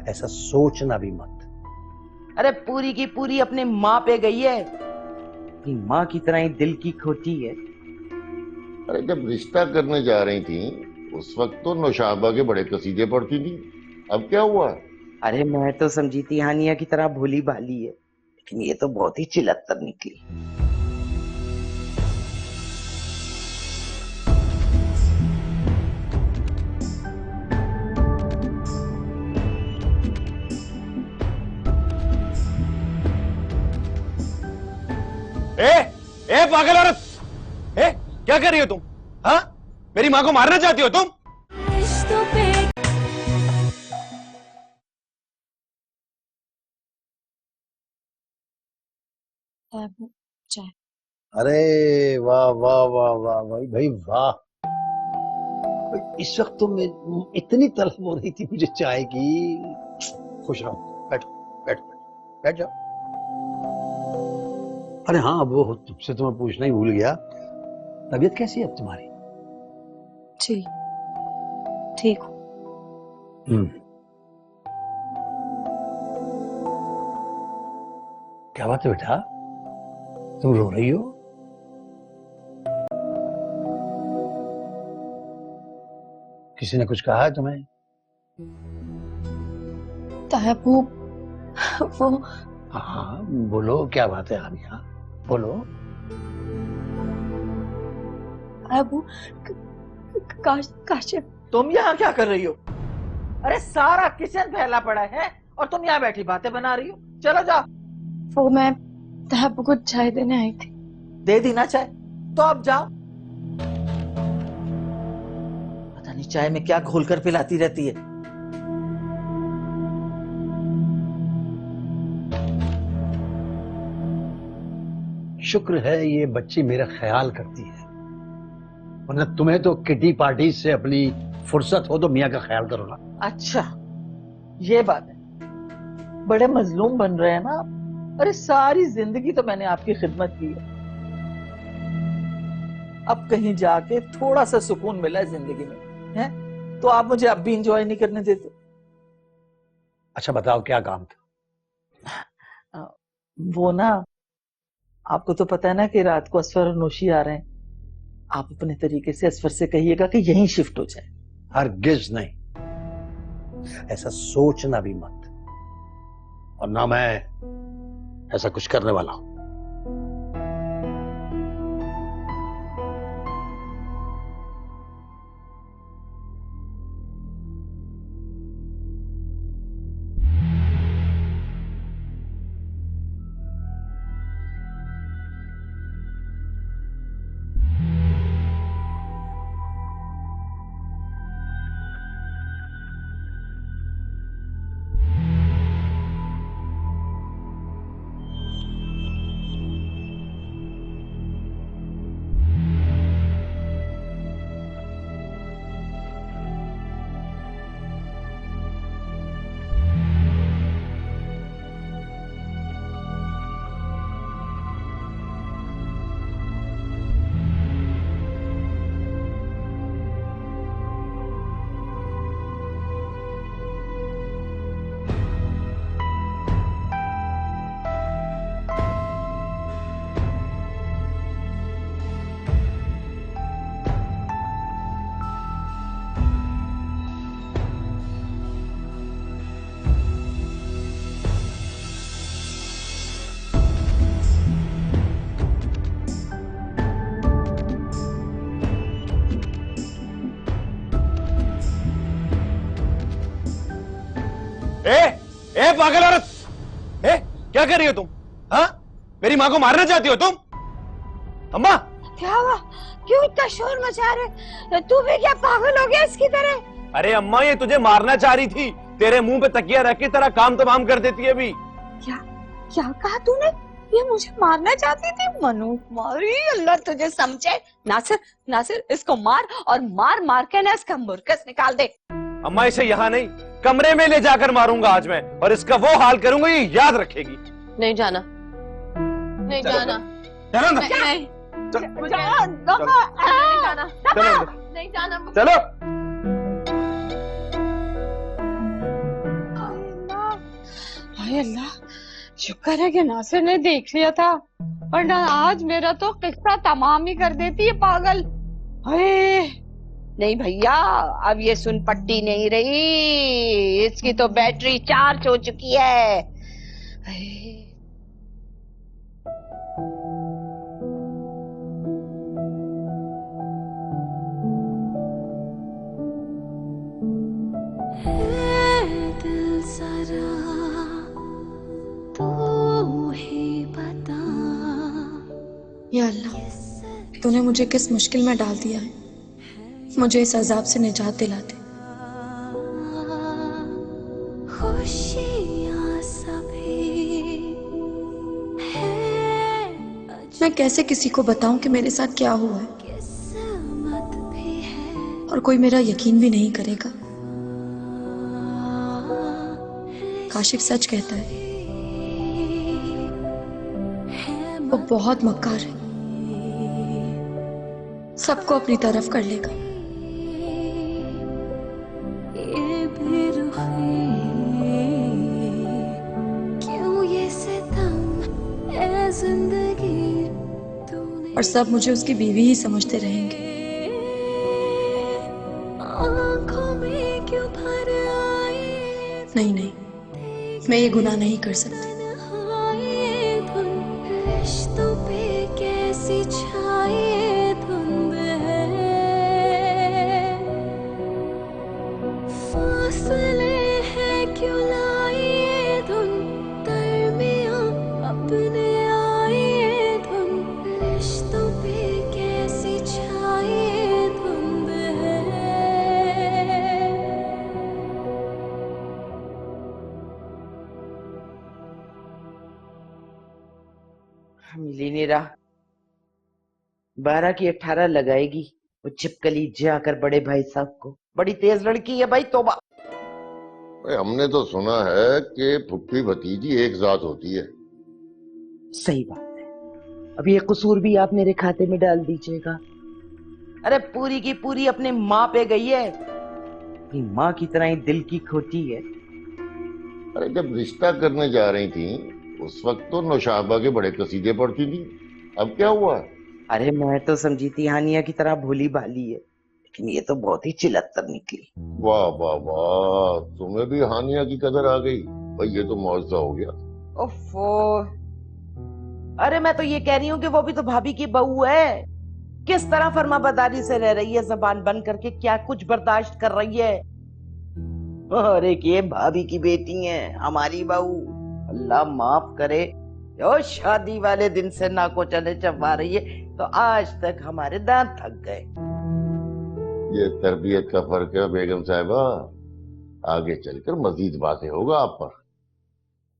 ऐसा सोचना भी मत। अरे पूरी की पूरी अपनी माँ पे गई है, अपनी माँ की तरह ही दिल की खोटी है। अरे जब रिश्ता करने जा रही थी उस वक्त तो नौशाबा के बड़े कसीदे पढ़ती थी, अब क्या हुआ? अरे मैं तो समझी थी हानिया की तरह भोली भाली है, लेकिन ये तो बहुत ही चिलत्तर निकली। ए पागल औरत, क्या कर रही हो तुम? हाँ, मेरी माँ को मारना चाहती हो तुम? चाय। अरे वाह वाह वाह वाह भाई भाई वाह। इस वक्त तो मैं इतनी तलब हो रही थी मुझे चाय की। खुश रहो, बैठो बैठो बैठ जाओ। अरे हाँ, वो तुमसे तो मैं पूछना ही भूल गया, तबीयत कैसी है अब तुम्हारी? जी ठीक हूँ। क्या बात है बेटा, तुम रो रही हो? किसी ने कुछ कहा है तुम्हें? तायाबू वो हाँ बोलो, क्या बात है हानिया, बोलो। तायाबू काशिफ, तुम यहाँ क्या कर रही हो? अरे सारा किचन फैला पड़ा है और तुम यहाँ बैठी बातें बना रही हो। चलो जाओ। वो मैं तायाबू को चाय देने आई थी। दे दी ना चाय, तो अब जाओ। पता नहीं चाय में क्या घोल कर पिलाती रहती है। शुक्र है ये बच्ची मेरा ख्याल करती है, वरना तुम्हें तो किटी पार्टी से अपनी फुर्सत हो तो मियाँ का ख्याल करो ना। अच्छा ये बात है, बड़े मजलूम बन रहे हैं ना। अरे सारी जिंदगी तो मैंने आपकी खिदमत की है, अब कहीं जाके थोड़ा सा सुकून मिला है जिंदगी में, है तो आप मुझे अब भी इंजॉय नहीं करने देते। अच्छा बताओ क्या काम था? वो ना, आपको तो पता है ना कि रात को असफर और नौशी आ रहे हैं। आप अपने तरीके से असफर से कहिएगा कि यहीं शिफ्ट हो जाए। हरगिज नहीं, ऐसा सोचना भी मत, और ना मैं ऐसा कुछ करने वाला हूं। ए पागल औरत, ए क्या कर रही हो तुम? हाँ, मेरी माँ को मारना चाहती हो तुम? अम्मा क्या हुआ? क्यों इतना शोर मचा रहे? तू भी क्या पागल हो गया इसकी तरह? अरे अम्मा ये तुझे मारना चाह रही थी, तेरे मुंह पे तकिया रख के तेरा काम तमाम कर देती है अभी। क्या क्या कहा तूने? ये मुझे मारना चाहती थी? मनु मारी, अल्लाह तुझे समझे। नासिर नासिर इसको मार और मार मार के ना इसका मुर्कस निकाल दे। अम्मा इसे यहाँ नहीं, कमरे में ले जाकर मारूंगा आज मैं, और इसका वो हाल करूंगा ये याद रखेगी। नहीं जाना, नहीं जाना, चलो ना, नहीं चलो नहीं जाना, चलो। हाय अल्लाह, शुक्र है कि नासिर ने देख लिया था, वरना आज मेरा तो किस्सा तमाम ही कर देती है पागल। हाय नहीं भैया, अब ये सुन पट्टी नहीं रही, इसकी तो बैटरी चार्ज हो चुकी है। दिल जरा तू ही बता। या अल्लाह, तूने मुझे किस मुश्किल में डाल दिया है, मुझे इस अजाब से निजात दिला दे। खुशियां सभी है, मैं कैसे किसी को बताऊं कि मेरे साथ क्या हुआ है, किस्मत भी है, और कोई मेरा यकीन भी नहीं करेगा। काशिफ सच कहता है, वो बहुत मक्कार है, सबको अपनी तरफ कर लेगा। ये भी रुखी, क्यों ये सितम ए जिंदगी, और सब मुझे उसकी बीवी ही समझते रहेंगे। आँखों नहीं नहीं, मैं ये गुनाह नहीं कर सकती। रिश्तों पे कैसी छाए धुंध है, फासले हैं क्यों लाए धुन, दरमियां अपने आए धुन, रिश्तों पे कैसी छाए धुंध है। मिली नहीं रहा। 12 की 18 लगाएगी वो चिपकली जाकर बड़े भाई साहब को। बड़ी तेज लड़की है भाई, तौबा। भाई हमने तो सुना है कि फुप्पी भतीजी एक जात होती है। सही बात है। अब ये कसूर भी आप मेरे खाते में डाल दीजिएगा। अरे पूरी की पूरी अपने माँ पे गई है, अपनी माँ की तरह ही दिल की खोटी है। अरे जब रिश्ता करने जा रही थी उस वक्त तो नौशाबा के बड़े कसीदे पढ़ती थी, अब क्या हुआ? अरे मैं तो समझी थी हानिया की तरह भोली भाली है, लेकिन ये तो बहुत ही चिलत्तर निकली। वाह वाह वाह, तुम्हें भी हानिया की कदर आ गई। भाई ये तो मौजूदा हो गया। ओफो, अरे मैं तो ये कह रही हूँ कि वो भी तो भाभी की बहू है। किस तरह फर्माबरदारी से रह रही है, जबान बंद करके क्या कुछ बर्दाश्त कर रही है। और एक ये भाभी की बेटी है, हमारी बहू। अल्लाह माफ करे, जो शादी वाले दिन से ना को चने चबा रही है तो आज तक हमारे दांत थक गए। ये तरबियत का फर्क है बेगम साहिबा, आगे चलकर मजीद बातें होगा आप पर।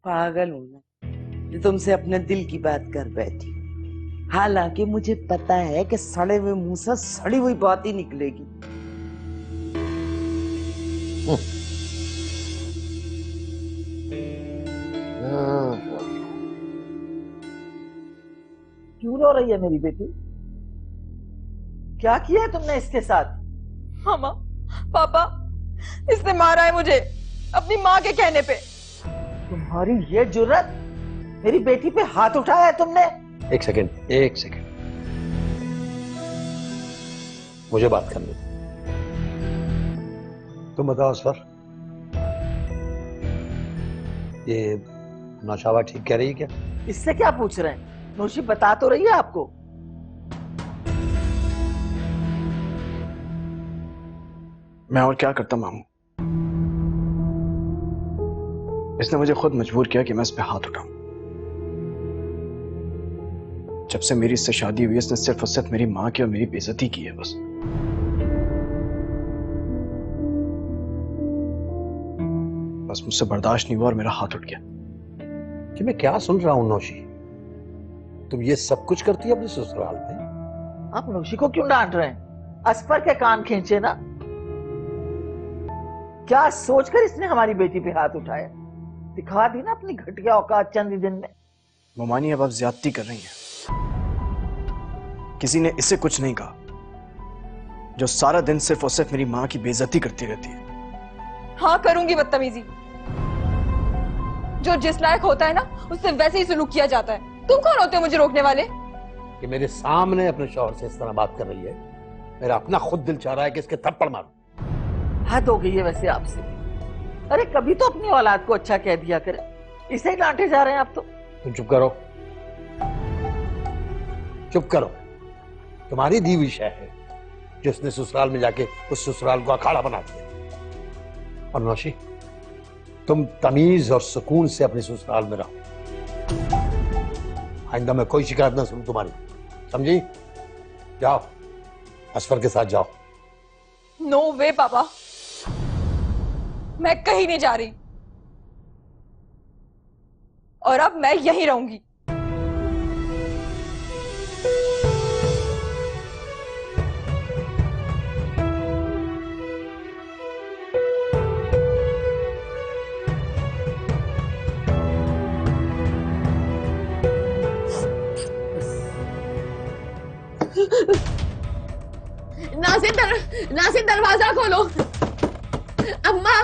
पागल हूं मैं जो तुमसे अपने दिल की बात कर बैठी, हालांकि मुझे पता है कि सड़े हुए मुंह से सड़ी हुई बात ही निकलेगी। क्यों रो रही है मेरी बेटी? क्या किया है तुमने इसके साथ? हाँ माँ, पापा, इसने मारा है मुझे अपनी माँ के कहने पे। तुम्हारी ये जुर्रत, मेरी बेटी पे हाथ उठाया है तुमने? एक सेकंड, मुझे बात करनी। तुम बताओ असफर, ये नौशाबा ठीक कह रही है क्या? इससे क्या पूछ रहे हैं? नौशी बता तो रही है आपको। मैं और क्या करता मामू, इसने मुझे खुद मजबूर किया कि मैं इस पे हाथ उठाऊं। जब से मेरी इससे शादी हुई इसने सिर्फ और सिर्फ मेरी माँ की और मेरी बेइज्जती की है बस। मुझसे बर्दाश्त नहीं हुआ और मेरा हाथ उठ गया। कि मैं क्या सुन रहा हूं नौशी, तुम ये सब कुछ करती है अपने ससुराल में? आप नौशी को क्यों डांट रहे हैं? असफर के कान खींचे ना। क्या सोचकर इसने हमारी बेटी पे हाथ उठाया? दिखा दी ना अपनी घटिया औकात चंद ही दिन में। मोमानी अब आप ज्यादती कर रही हैं। किसी ने इसे कुछ नहीं कहा जो सारा दिन सिर्फ और सिर्फ मेरी माँ की बेइज्जती करती रहती है। हाँ करूंगी बदतमीजी, जो जिस लायक होता है ना उससे वैसे ही सलूक किया जाता है। तुम कौन होते हो मुझे रोकने वाले? कि मेरे सामने अपने शौहर से इस तरह बात कर रही है, मेरा अपना खुद दिल चाह रहा है कि इसके थप्पड़ मारूं। हद हो गई है वैसे आपसे। अरे कभी तो अपनी औलाद को अच्छा कह दिया करे, इसे ही डांटे जा रहे हैं आप तो। तुम चुप करो, चुप करो। तुम्हारी दी हुई शय है जो उसने ससुराल में जाके उस ससुराल को अखाड़ा बना दिया। और नौशी, तुम तमीज और सुकून से अपने ससुराल में रहो। आइंदा मैं कोई शिकायत ना सुनूं तुम्हारी, समझी? जाओ, असफर के साथ जाओ। नो वे पापा, मैं कहीं नहीं जा रही और अब मैं यहीं रहूंगी। नासिर दरवाजा खोलो। अम्मा,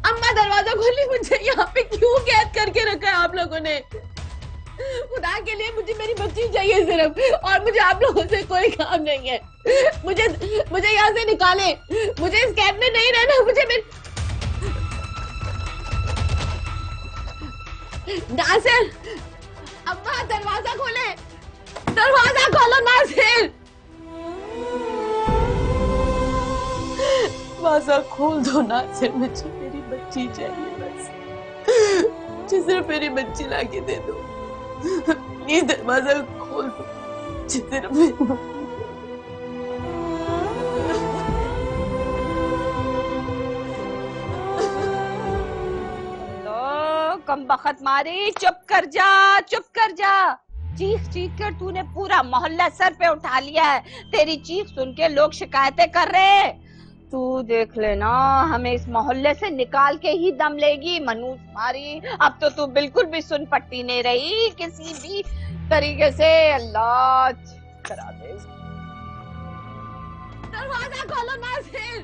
अम्मा दरवाजा खोली, मुझे यहाँ पे क्यों कैद करके रखा है आप लोगों ने? खुदा के लिए मुझे मेरी बच्ची चाहिए सिर्फ, और मुझे आप लोगों से कोई काम नहीं है। मुझे यहाँ से निकाले, मुझे इस कैद में नहीं रहना। मुझे नासिर, अम्मा दरवाजा खोले, दरवाजा खोलो नासिर। दरवाजा खोल दो नासिर, मुझे मेरी बच्ची चाहिए बस, मुझे सिर्फ मेरी बच्ची लाके दे दो, प्लीज दरवाजा खोल दो, मुझे सिर्फ मेरी बच्ची। कम बखत मारी, चुप कर जा, चुप कर जा। चीख चीख कर तूने पूरा मोहल्ला सर पे उठा लिया है। तेरी चीख सुन के लोग शिकायतें कर रहे हैं। तू देख लेना, हमें इस मोहल्ले से निकाल के ही दम लेगी मनूस मारी। अब तो तू बिल्कुल भी सुन पट्टी नहीं रही किसी भी तरीके से। अल्लाह करा दे। दरवाजा खोलो नासिर।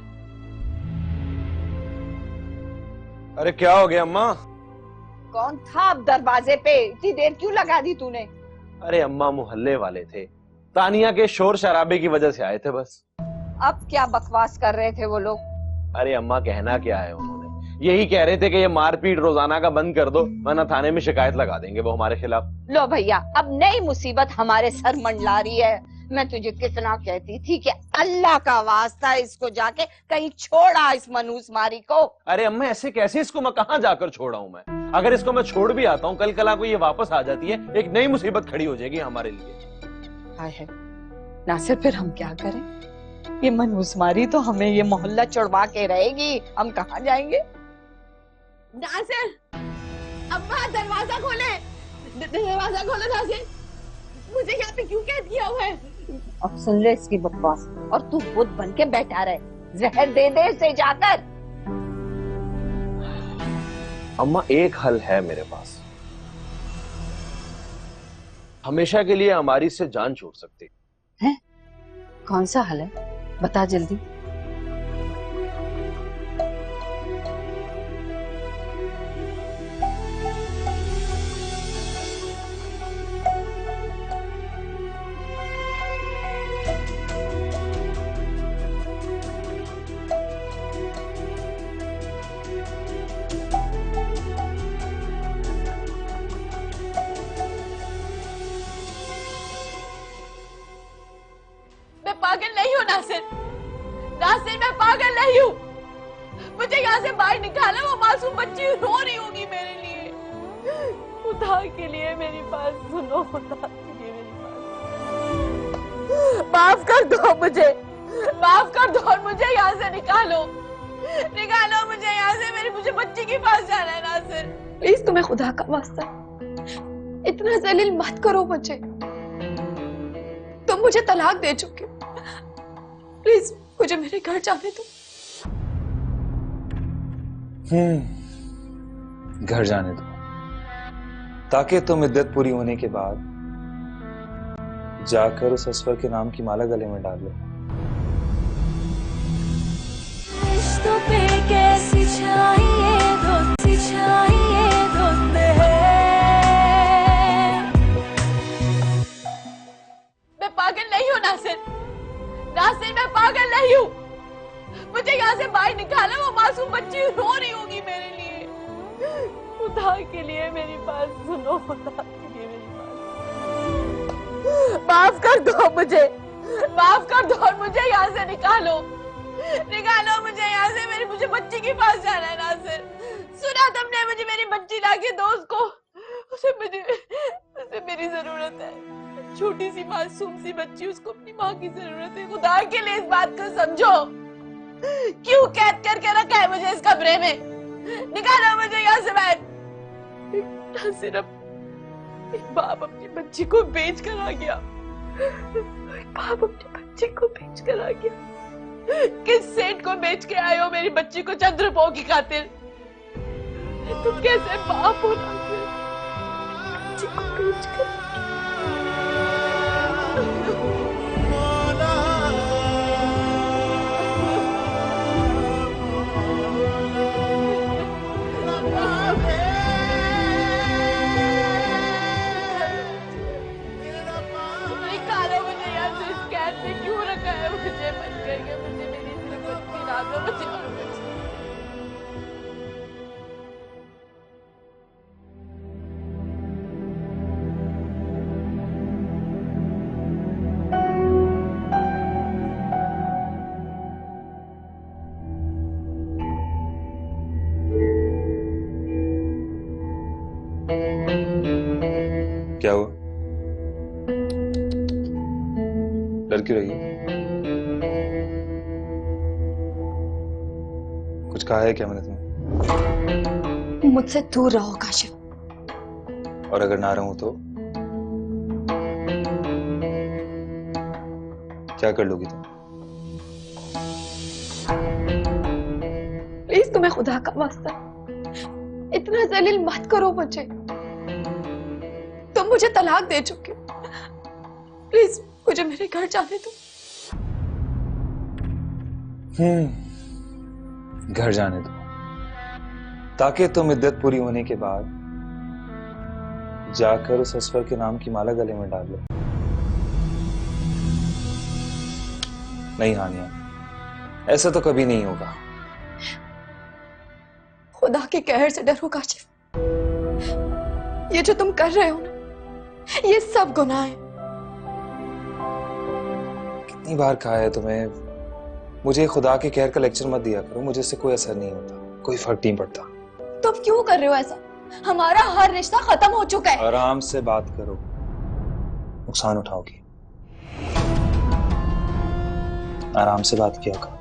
अरे क्या हो गया अम्मा? कौन था अब दरवाजे पे? इतनी देर क्यों लगा दी तूने? अरे अम्मा मोहल्ले वाले थे, तानिया के शोर शराबे की वजह से आए थे बस। अब क्या बकवास कर रहे थे वो लोग? अरे अम्मा कहना क्या है उन्होंने, यही कह रहे थे कि ये मारपीट रोजाना का बंद कर दो वरना थाने में शिकायत लगा देंगे वो हमारे खिलाफ। लो भैया, अब नई मुसीबत हमारे सर मंडला रही है। मैं तुझे कितना कहती थी कि अल्लाह का वास्ता इसको जाके कहीं छोड़ा, इस मनूस मारी को। अरे अम्मा ऐसे कैसे, इसको मैं कहाँ जाकर छोड़ा हूँ मैं? अगर इसको मैं छोड़ भी आता हूँ, कल कला को ये वापस आ जाती है, एक नई मुसीबत खड़ी हो जाएगी हमारे लिए। हाय है नासिर, फिर हम क्या करें? ये मनूस मारी तो हमें ये मोहल्ला चढ़वा के रहेगी, हम कहाँ जाएंगे? नासिर, अम्मा दरवाजा खोले, दरवाजा खोलो नासिर, मुझे यहाँ पे क्यों कैद किया हुआ है? अब सुन ले इसकी बकवास, और तू बुत बन के बैठा रहे। जहर दे दे इसे जाकर। अम्मा एक हल है मेरे पास, हमेशा के लिए हमारी से जान छोड़ सकती है। कौन सा हल है, बता जल्दी। पागल नहीं हूँ नासिर, नासिर मैं पागल नहीं हूँ। मुझे यहाँ से बाहर निकालो, वो मासूम बच्ची रो रही होगी मेरे लिए। खुदा के लिए मेरी बात सुनो, खुदा के लिए मेरी बात। माफ कर दो मुझे, माफ कर दो और मुझे यहाँ से निकालो, निकालो मुझे यहाँ से। मुझे बच्ची के पास जाना है नासिर। प्लीज तुम्हें खुदा का वास्ता इतना जलील मत करो मुझे। तुम मुझे तलाक दे चुके हो, प्लीज मुझे मेरे घर जाने दो। घर जाने दो, ताकि तुम इद्दत पूरी होने के बाद जाकर उस असवर के नाम की माला गले में डाल लो। रिश्तों पे कैसी छाइए दोस्ती, छाइए दोस्ती है। मैं पागल नहीं हूँ नासिर, नासिर मैं पागल नहीं हूँ। मुझे यहाँ से बाहर निकालो, वो मासूम बच्ची रो रही होगी मेरे लिए। खुदा के लिए मेरी बात सुनो, खुदा के लिए मेरी बात। माफ कर दो मुझे, माफ कर दो और मुझे यहाँ से निकालो, निकालो मुझे यहाँ से। मुझे बच्ची के पास जाना है नासिर। सुना तुमने, मुझे मेरी बच्ची लाके दो उसको, उसे मेरी जरूरत है। छोटी सी मासूम सी बच्ची, उसको अपनी माँ की जरूरत है। खुदा के लिए इस बात को समझो। क्यों कैद करके रखा है मुझे इस कमरे में? निकालो मुझे यहाँ से बाहर। सिर्फ एक बाप अपनी बच्ची को बेच कर आ गया, एक बाप अपनी बच्ची को बेच कर आ गया। किस सेठ को बेच के आए हो मेरी बच्ची को चंद रुपयों की खातिर? तुम कैसे बाप हो नासिर, बच्ची को बेच कर? निकालो मुझे यहाँ से, इस कैद में क्यों रखा है मुझे? बंद करके मुझे मेरी सिर्फ बच्ची ला दो, मुझे और बच्ची। क्यों रही हो? कुछ कहा है क्या मैंने तुम्हें? मुझसे दूर रहो काशिफ। और अगर ना रहूं तो क्या कर लोगी तुम? प्लीज तुम्हें खुदा का वास्ता इतना जलील मत करो मुझे। तुम मुझे तलाक दे चुके हो। प्लीज मुझे मेरे घर जाने दो। घर जाने दो ताकि तुम इद्दत पूरी होने के बाद जाकर उस असफर के नाम की माला गले में डाल लो। नहीं हानिया, ऐसा तो कभी नहीं होगा। खुदा के कहर से डरो काशिफ। ये जो तुम कर रहे हो ना, ये सब गुनाह है। कितनी बार कहा है तुम्हें, मुझे खुदा के कहर का लेक्चर मत दिया करो। मुझे इससे कोई असर नहीं होता, कोई फर्क नहीं पड़ता। तुम क्यों कर रहे हो ऐसा? हमारा हर रिश्ता खत्म हो चुका है। आराम से बात करो, नुकसान उठाओगी। आराम से बात किया करो।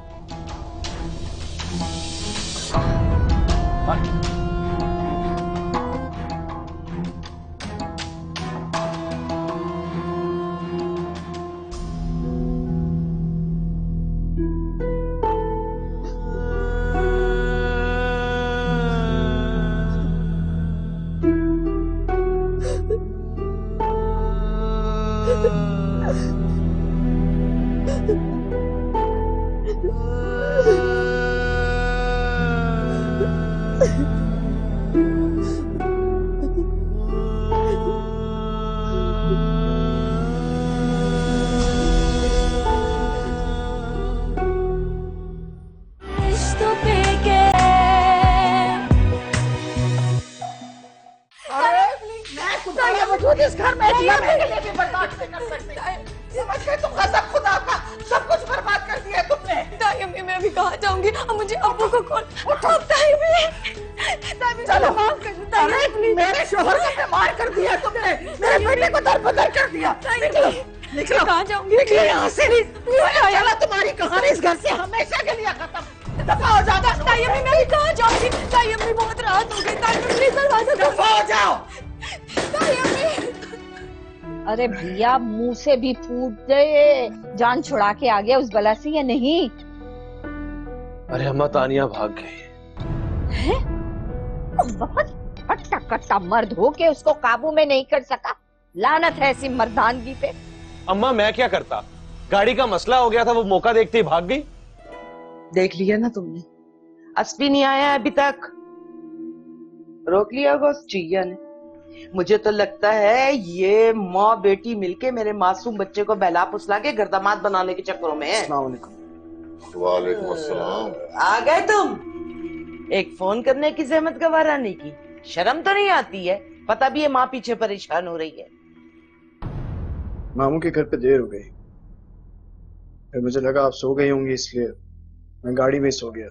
मौजूद इस घर में एक लम्हे के लिए भी बर्दाश्त नहीं कर सकती। समझ गए तुम? गजब खुदा का, सब कुछ बर्बाद कर दिया तुमने। ताई अम्मी, मैं अभी कहाँ जाऊंगी? अब मुझे अब्बू को कॉल। ताई अम्मी, चलो माफ कर दो। अरे मेरे शोहर को बीमार कर दिया तुमने, मेरे बेटे को दरबदर कर दिया। निकलो निकलो। कहाँ जाऊंगी? निकलो यहाँ से। चलो तुम्हारी कहानी इस घर से हमेशा के लिए खत्म। दफा हो जाओ। ताई अम्मी, मैं अभी कहाँ जाऊंगी? ताई अम्मी, बहुत रात हो गई। ताई अम्मी, प्लीज दरवाजा खोलो। दफा हो जाओ। ताई अम्मी। अरे भैया, मुंह से भी फूट गए। जान छुड़ा के आ गया उस बला से या नहीं? अरे अम्मा, तानिया भाग गई है? बहुत हट्टा कट्टा मर्द हो के उसको काबू में नहीं कर सका। लानत है ऐसी मर्दानगी पे। अम्मा, मैं क्या करता? गाड़ी का मसला हो गया था, वो मौका देखते ही भाग गई। देख लिया ना तुमने, अस्पी नहीं आया अभी तक। रोक लिया होगा उस चिड़िया ने। मुझे तो लगता है ये माँ बेटी मिलके मेरे मासूम बच्चे को बहला फुसला के गर्दामाद बनाने के चक्करों में है। वालेकुम अस्सलाम। आ गए तुम? एक फोन करने की जहमत गवारा नहीं की? शर्म तो नहीं आती है? पता भी है माँ पीछे परेशान हो रही है। मामू के घर पे देर हो गई, फिर मुझे लगा आप सो गई होंगी, इसलिए मैं गाड़ी में सो गया।